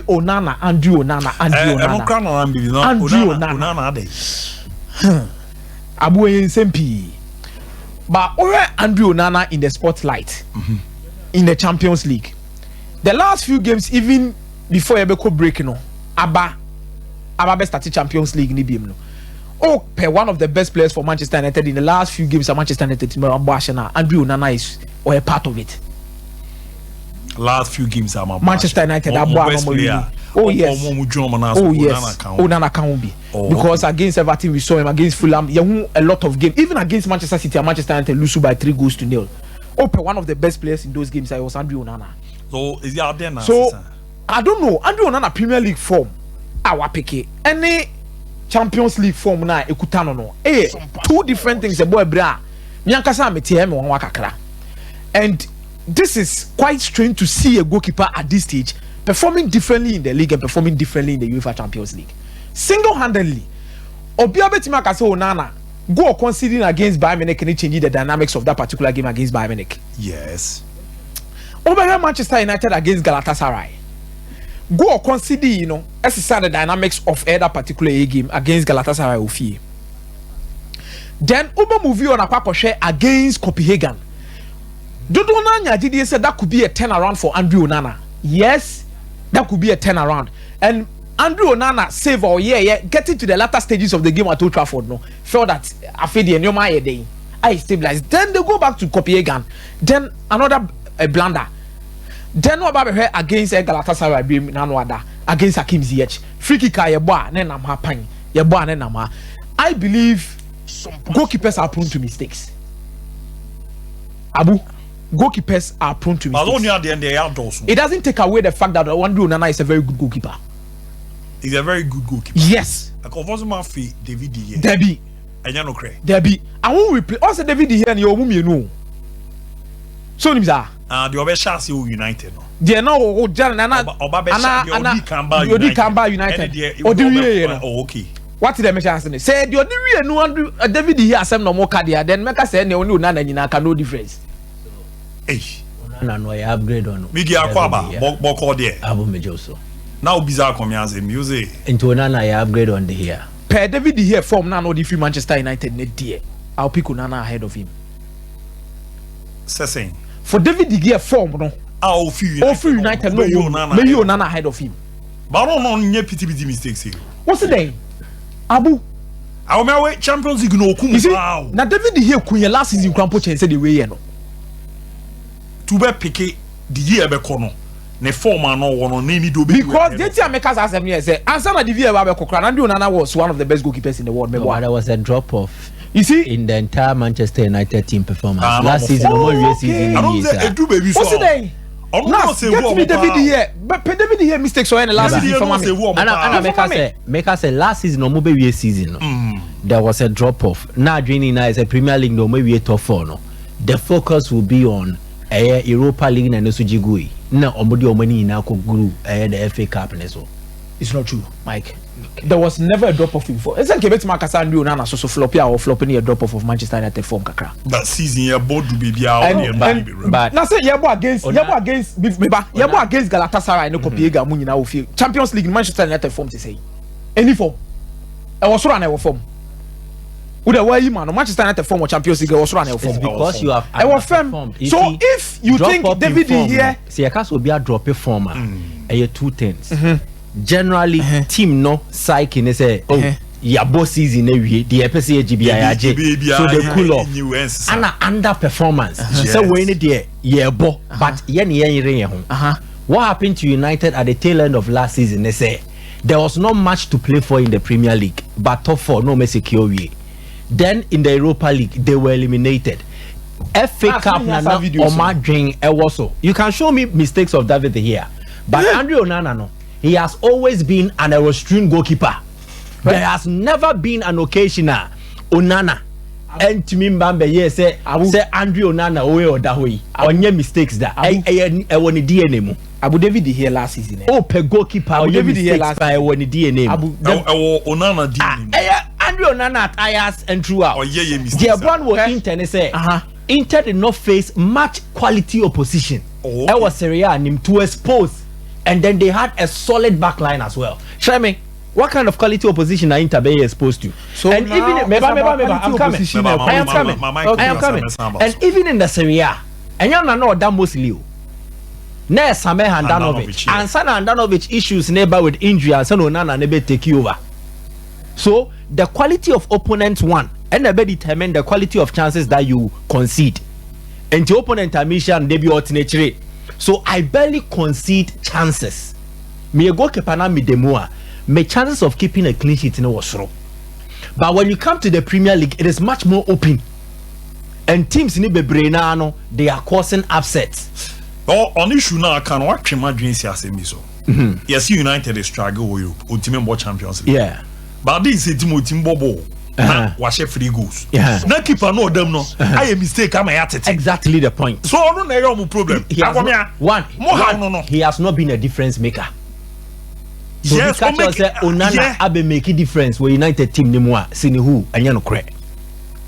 Onana, Andrew Onana. Abu SMP. But Andrew Onana in the spotlight in the Champions League. The last few games, even before Ebeko break, Abba best started Champions League ni bim no. Oh, one of the best players for Manchester United in the last few games at Manchester United. Andrew Onana is a part of it. Last few games at Manchester United. Oh yes. Onana can be because against Everton we saw him, against Fulham. He won a lot of games. Even against Manchester City and Manchester United lose by 3-0. One of the best players in those games was Andrew Onana. So is he out there now? So I don't know. Andrew Onana Premier League form. Our pick any Champions League form na ekutano no. Two different things. The boy bra. Nyankasa metie me won kakra. And this is quite strange to see a goalkeeper at this stage performing differently in the league and performing differently in the UEFA Champions League. Single-handedly, Obiabetima Kase Onana go conceding against Bayern Munich and change the dynamics of that particular game against Bayern Munich. Yes. Over Manchester United against Galatasaray. Go conceding, exercise the dynamics of that particular game against Galatasaray Ofie. Then Uber movie on a share against Copenhagen. Dodo Nanya did say that could be a turnaround for Andrew Onana. Yes, that could be a turnaround. And Andrew Onana save getting to the latter stages of the game at Old Trafford. No, felt that Afedi and Yoma day I stabilized. Then they go back to Copenhagen. Then another blunder. Then what about her against Galatasaray Nanwada against Hakim Ziyech? Free kick yeboa nenam hapan yeboa nenama. I believe goalkeepers are prone to mistakes. Abu. Goalkeepers are prone to mistakes. It doesn't take away the fact that Andrew Onana is a very good goalkeeper. He's a very good goalkeeper. Yes. I confess my fee David here. Debbie. Debbie. I won't replay. Also David here and your woman you know. So nimza. The Obeshas United. They know Odi Kamba United. Oh okay. What did the chance say? The Odi no Andrew David here asem no more cardia. Then make us say ne only Onana nyina can no difference. Onana no upgrade on. Migi akwaba boko there. Abu mejoso. Now biza Akomeah say music. Into Onana upgrade on the here. Per David here form now no the free Manchester United net there. I'll pick Onana ahead of him. Saying for David here form no. I'll feel United no maybe Onana ahead of him. But I don't know nye pity mistakes here. What's the name? Abu. Akomeah Champions League no kum. Wow. Na David here kunya last season krampo chen say the way no. To be pick the year be kono ne form no one need do because they tell me cause as me say answer na the year ba be kokra Andrew Onana was one of the best goalkeepers in the world. There was a drop off. You see in the entire Manchester United team performance last season season. I don't say do baby so. What's the name? Now, get me David here. But David here mistakes so in the last season for me. Make us say last season no maybe season. There was a drop off. Now joining now is a Premier League no maybe top 4 no. The focus will be on Europa League and Osujigui. Now omoni na ko guru the FA Cup and so. It's not true, Mike. There was never a drop off before. It's like Makasa Andrew Onana so floppy or flopping a drop off of Manchester United form kakra. That season here Boadu baby out. But now say yabo against Galatasaray no Copenhagen mu nyina wo fie. Champions League Manchester United form to say. Any form. I was run our form. Uda why man Manchester United form or Champions League was run our form. Because you have so if you think David here see I can't be a drop form two things. Generally team no psyche ne say yabo season we the EPC GBI so the cool off and underperformance so when there yebo but what happened to United at the tail end of last season they say there was not much to play for in the Premier League but top 4 no me secure we then in the Europa League they were eliminated. FA Cup na Omadwin Ewoso you can show me mistakes of David here but Andrew Onana no he has always been an extreme goalkeeper. There has never been an occasional Onana and to me Mbambe say Andrew Onana or that way onye mistakes that I want the DNA mu Abu David here last season pe goalkeeper Abu David here last I want the DNA Abu Onana DNA Andrew Onana tires and throughout the brand was Inter say Inter did not face much quality opposition I was Serie A him to expose and then they had a solid back line as well. Show me what kind of quality opposition are Inter be exposed to. So and even I'm coming. And even in the Serie A, and you know that mostly. Ne Same Handanovic and Sana Handanovic issues neighbor with injury and Sana Onana never take you over. So the quality of opponents won and never determine the quality of chances that you concede. And the opponent mission they be alternate. So I barely concede chances. Me go keep na me demoa. My chances of keeping a clean sheet no was wrong. But when you come to the Premier League, it is much more open. And teams in the they are causing upsets. On issue now, can what Chima Dreams as a miso? Yes, United is struggle with you, ultimate champions. Yeah, but this is team Bobo. Wash free goals. Yeah, now keeper no them no. I am mistake. I'm at it. Exactly the point. So no no problem. He has not been a difference maker. So yes, Onana abe make a difference where United team ni moa sinihu anyano kre.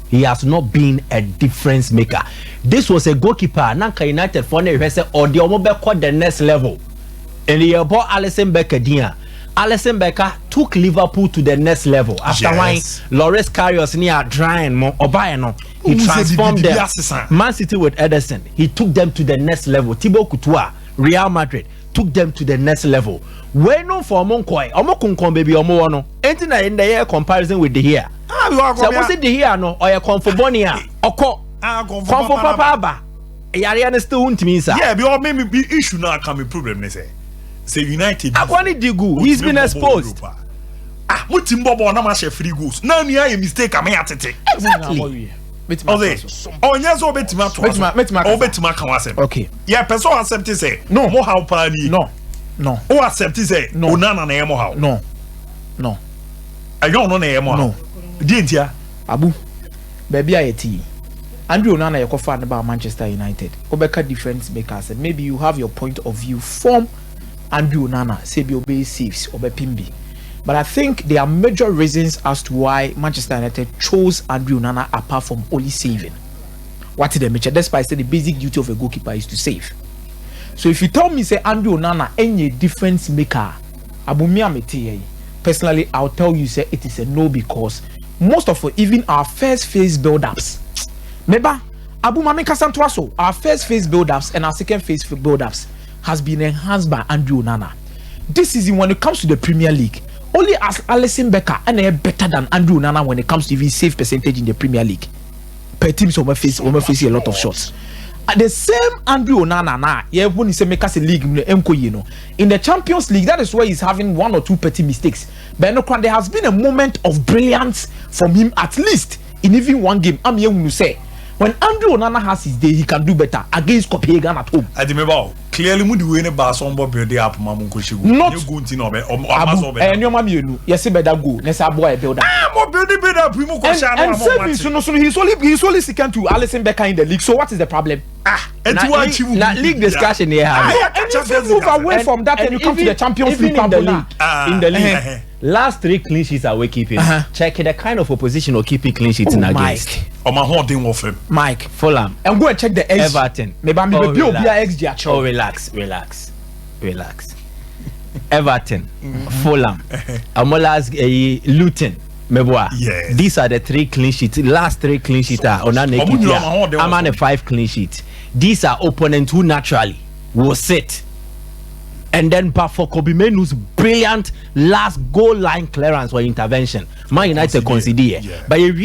He has not been a difference maker. This was a goalkeeper. Nanka United for ne say or the omo the next level. And he bought Alisson Becker dia. Alisson Becker took Liverpool to the next level. After wine, Loris Karius near drying more Obayano. He transformed them. Man City with Ederson. He took them to the next level. Thibaut Courtois, Real Madrid took them to the next level. When no for Monkoy, Omokunkon baby Omoano. Anything in the year comparison with the here. So was it the here no or a Confobonia? Oko Confo Papa. Yariana still won't mean sir. Yeah, but maybe issue now come a problem, they say. Say United. Akwani Digu, he's been exposed. Mutimbo na match free goals. Now me a mistake am here tete. Exactly. Onyazo betima to. Betima kan wasem. Okay. Yeah, person accept say no mo how pa ni. No. Who accept say no Onana na mo how. No. I don't know na mo how. No. Dientia. Abu. Baby ayeti. Andrew Onana yakofa about Manchester United. Obeka difference makers. Maybe you have your point of view from Andrew Onana, say be obey saves or be pimbi. But I think there are major reasons as to why Manchester United chose Andrew Onana apart from only saving. What is the major? Despite say the basic duty of a goalkeeper is to save. So if you tell me say Andrew Onana any difference maker, personally I'll tell you say it is a no because most of even our first phase build-ups, remember Abu Mami Kasantuaso, our first phase build-ups and our second phase build-ups has been enhanced by Andrew Onana. This season, when it comes to the Premier League, only as Alisson Becker and they are better than Andrew Onana when it comes to even save percentage in the Premier League. Per teams face a lot of shots. At the same Andrew Onana now, when he say make us a league in the Champions League, that is where he's having one or two petty mistakes. But no, there has been a moment of brilliance from him at least in even one game. I'm here to say when Andrew Onana has his day, he can do better against Copenhagen at home. I remember clearly, we do any bar somebody build up Mamunko. Not going to know and your mommy, yes, better go. Let's have boy build up. And he's only second to Alisson Becker in the league. So what is the problem? Now league discussion here. And if you move away from that and you come to the Champions League in the league. Last 3 clean sheets are we keeping. Check the kind of opposition or keeping clean sheets in against. Mike Fulham. And go and check the XG. Everton. Relax. Everton, Fulham, Amolas, Luton. Yes. These are the 3 clean sheets. Last 3 clean sheets are Onana. I'm on a 5 clean sheets. These are opponents who naturally will sit. And then but for Kobe Menu's brilliant last goal line clearance or intervention, Man United consider. But if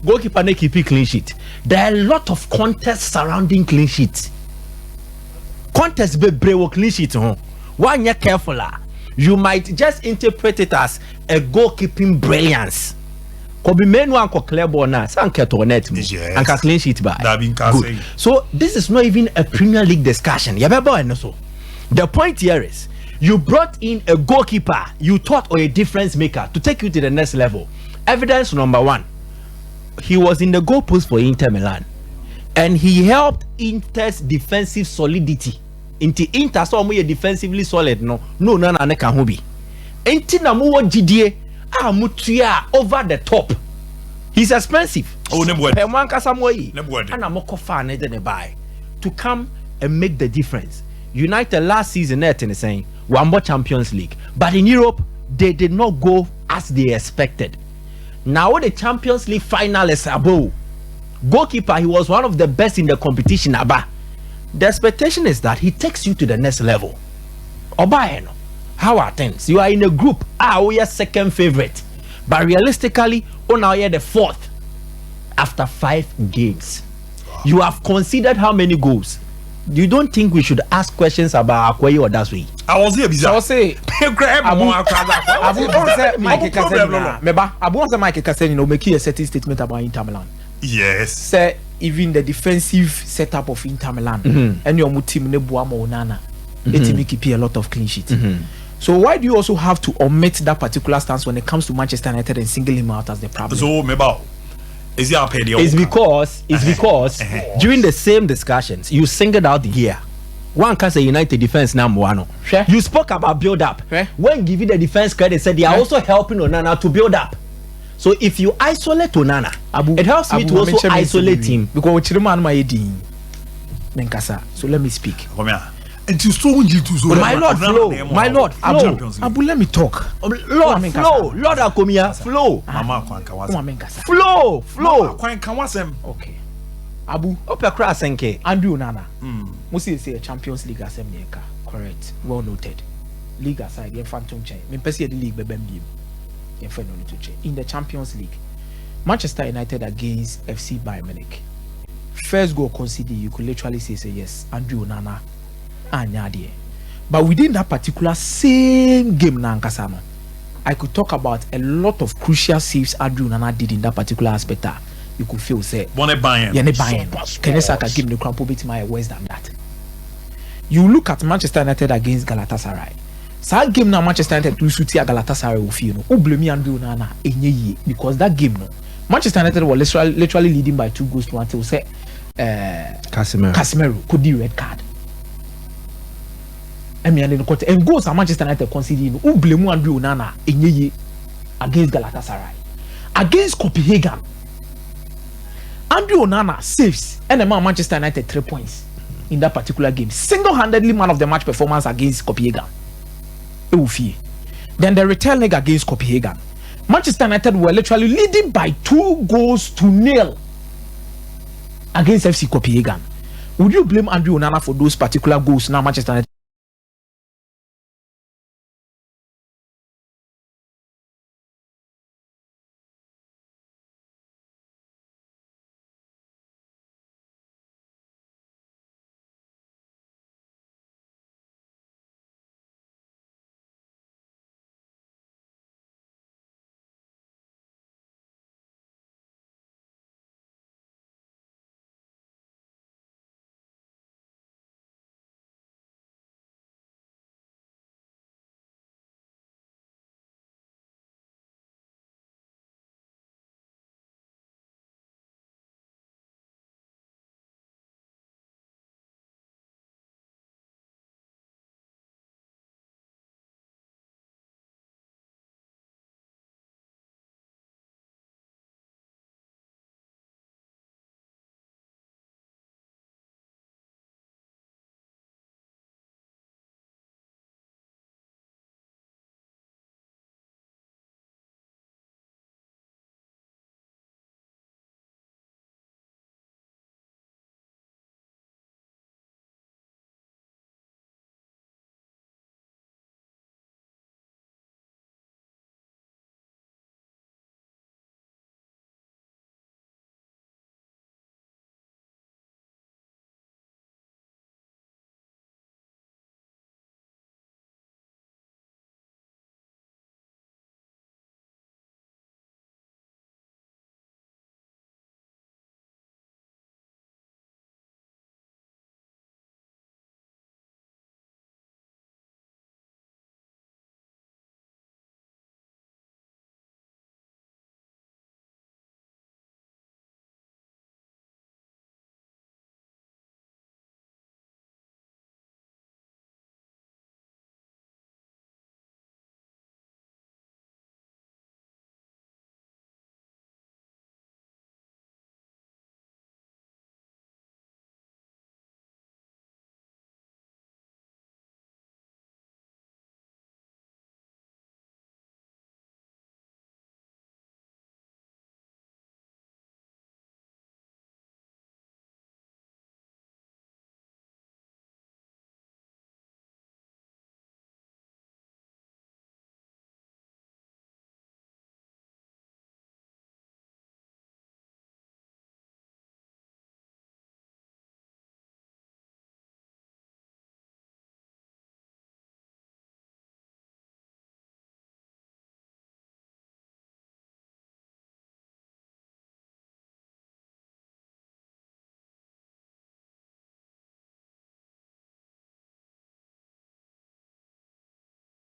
goalkeeper ne keep clean sheet. There are a lot of contests surrounding clean sheet. Contests be brew clean sheet. One you're careful, you might just interpret it as a goalkeeping brilliance. Kobe Menu and clear ball now. Net and clean sheet by. Good. So this is not even a Premier League discussion. The point here is you brought in a goalkeeper you thought or a difference maker to take you to the next level. Evidence number 1. He was in the goalpost for Inter Milan and he helped Inter's defensive solidity. Inter so mo defensively solid no can hobi. Enti na mo GDA mutua over the top. He's expensive. And I'm to come and make the difference. United last season, is saying one more Champions League, but in Europe they did not go as they expected. Now the Champions League finalists above goalkeeper, he was one of the best in the competition. Abba, the expectation is that he takes you to the next level. Obaeno, how are things? You are in a group. We are second favorite, but realistically, now you're the fourth after 5 games. You have considered how many goals? You don't think we should ask questions about Akomeah or that way? I was here bizarre. I say Abu wants Mike Kaseni no make a certain statement about Inter Milan. Yes. Say even the defensive setup of Inter Milan and your team ne Boadu Onana, it make keep a lot of clean sheets. So why do you also have to omit that particular stance when it comes to Manchester United and single him out as the problem? So Meba, is he paid? It's because during the same discussions you singled out here. One can say United defense now Moano. You spoke about build up. When giving the defense credit, said they are also helping Onana to build up. So if you isolate Onana, it helps me to also isolate him. Because so let me speak. My Lord, Abu, let me talk. Lord Akomeah, flow. Okay. Abu, Andrew Onana. Musi say a Champions League assembly. Correct. Well noted. League aside, you phantom chain. Me pesi the league bebem. In the Champions League, Manchester United against FC Bayern Munich. First goal conceded, you could literally say yes, Andrew Onana. But within that particular same game, Nankasano, I could talk about a lot of crucial saves Andrew Onana did in that particular aspect. You could feel say, Bayern. Can you say a game the crumple bit my worse than that? You look at Manchester United against Galatasaray. So game now Manchester United to shoot Galatasaray will feel no. Blame Andrew Onana because that game no. Manchester United were literally leading by 2-1 until say Casemiro could do red card. And goals are Manchester United conceding. Who blame Andrew Onana against Galatasaray, against Copenhagen? Andrew Onana saves and the man Manchester United 3 points in that particular game. Single-handedly man of the match performance against Copenhagen. Then the return leg against Copenhagen, Manchester United were literally leading by 2-0 against FC Copenhagen. Would you blame Andrew Onana for those particular goals now Manchester United?